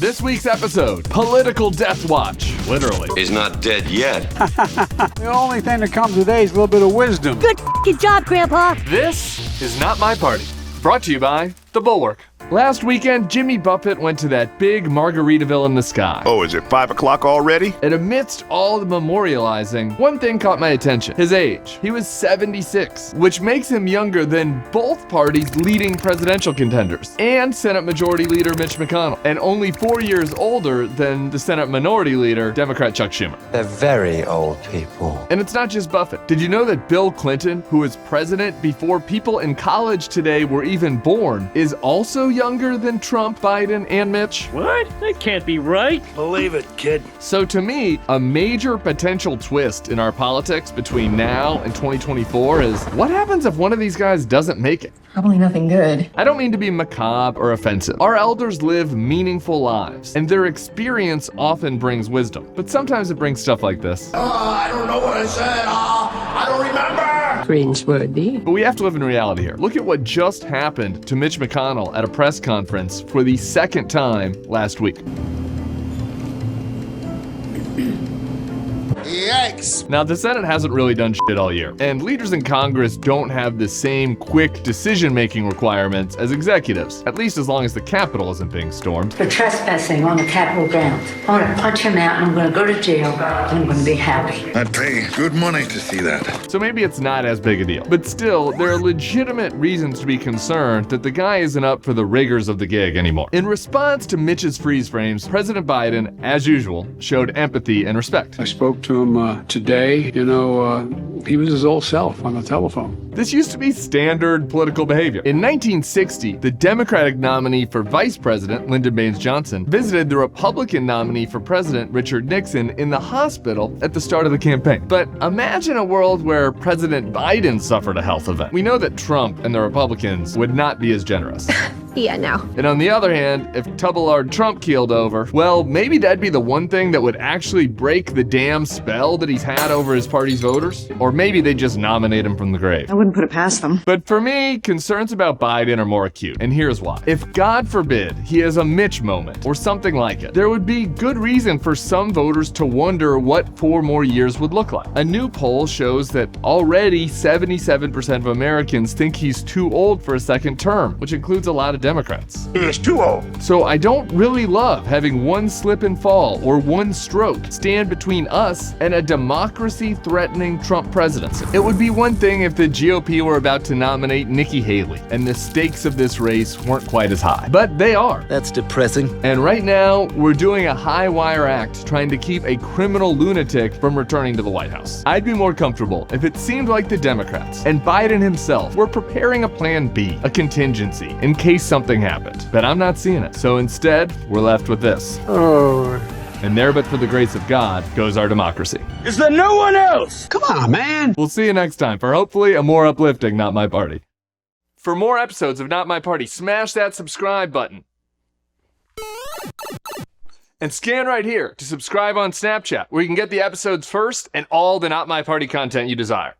This week's episode, Political Deathwatch, literally. He's not dead yet. The only thing that comes with age is a little bit of wisdom. Good job, Grandpa. This is Not My Party, brought to you by the Bulwark. Last weekend, Jimmy Buffett went to that big Margaritaville in the sky. Oh, is it 5 o'clock already? And amidst all the memorializing, one thing caught my attention. His age. He was 76, which makes him younger than both parties' leading presidential contenders and Senate Majority Leader Mitch McConnell, and only 4 years older than the Senate Minority Leader, Democrat Chuck Schumer. They're very old people. And it's not just Buffett. Did you know that Bill Clinton, who was president before people in college today were even born, is also younger than Trump, Biden, and Mitch? What? That can't be right. Believe it, kid. So to me, a major potential twist in our politics between now and 2024 is, what happens if one of these guys doesn't make it? Probably nothing good. I don't mean to be macabre or offensive. Our elders live meaningful lives, and their experience often brings wisdom. But sometimes it brings stuff like this. I don't know what I said. I don't remember. Cringeworthy. But we have to live in reality here. Look at what just happened to Mitch McConnell at a press conference for the second time last week. Yikes. Now, the Senate hasn't really done shit all year, and leaders in Congress don't have the same quick decision-making requirements as executives, at least as long as the Capitol isn't being stormed. For trespassing on the Capitol grounds. I want to punch him out and I'm going to go to jail and I'm going to be happy. I'd pay good money to see that. So maybe it's not as big a deal. But still, there are legitimate reasons to be concerned that the guy isn't up for the rigors of the gig anymore. In response to Mitch's freeze frames, President Biden, as usual, showed empathy and respect. I spoke to him today. He was his old self on the telephone. This used to be standard political behavior. In 1960, the Democratic nominee for vice president, Lyndon Baines Johnson, visited the Republican nominee for president, Richard Nixon, in the hospital at the start of the campaign. But imagine a world where President Biden suffered a health event. We know that Trump and the Republicans would not be as generous. Yeah, no. And on the other hand, if Tubbleard Trump keeled over, well, maybe that'd be the one thing that would actually break the damn spell that he's had over his party's voters. Or maybe they just nominate him from the grave. I wouldn't put it past them. But for me, concerns about Biden are more acute, and here's why. If, God forbid, he has a Mitch moment, or something like it, there would be good reason for some voters to wonder what 4 more years would look like. A new poll shows that already 77% of Americans think he's too old for a second term, which includes a lot of Democrats. He is too old. So I don't really love having one slip and fall or one stroke stand between us and a democracy-threatening Trump presidency. It would be one thing if the GOP were about to nominate Nikki Haley and the stakes of this race weren't quite as high. But they are. That's depressing. And right now, we're doing a high-wire act trying to keep a criminal lunatic from returning to the White House. I'd be more comfortable if it seemed like the Democrats and Biden himself were preparing a plan B, a contingency, in case something happened. But I'm not seeing it. So instead, we're left with this. Oh. And there, but for the grace of God, goes our democracy. Is there no one else? Come on, man. We'll see you next time for hopefully a more uplifting Not My Party. For more episodes of Not My Party, smash that subscribe button. And scan right here to subscribe on Snapchat, where you can get the episodes first and all the Not My Party content you desire.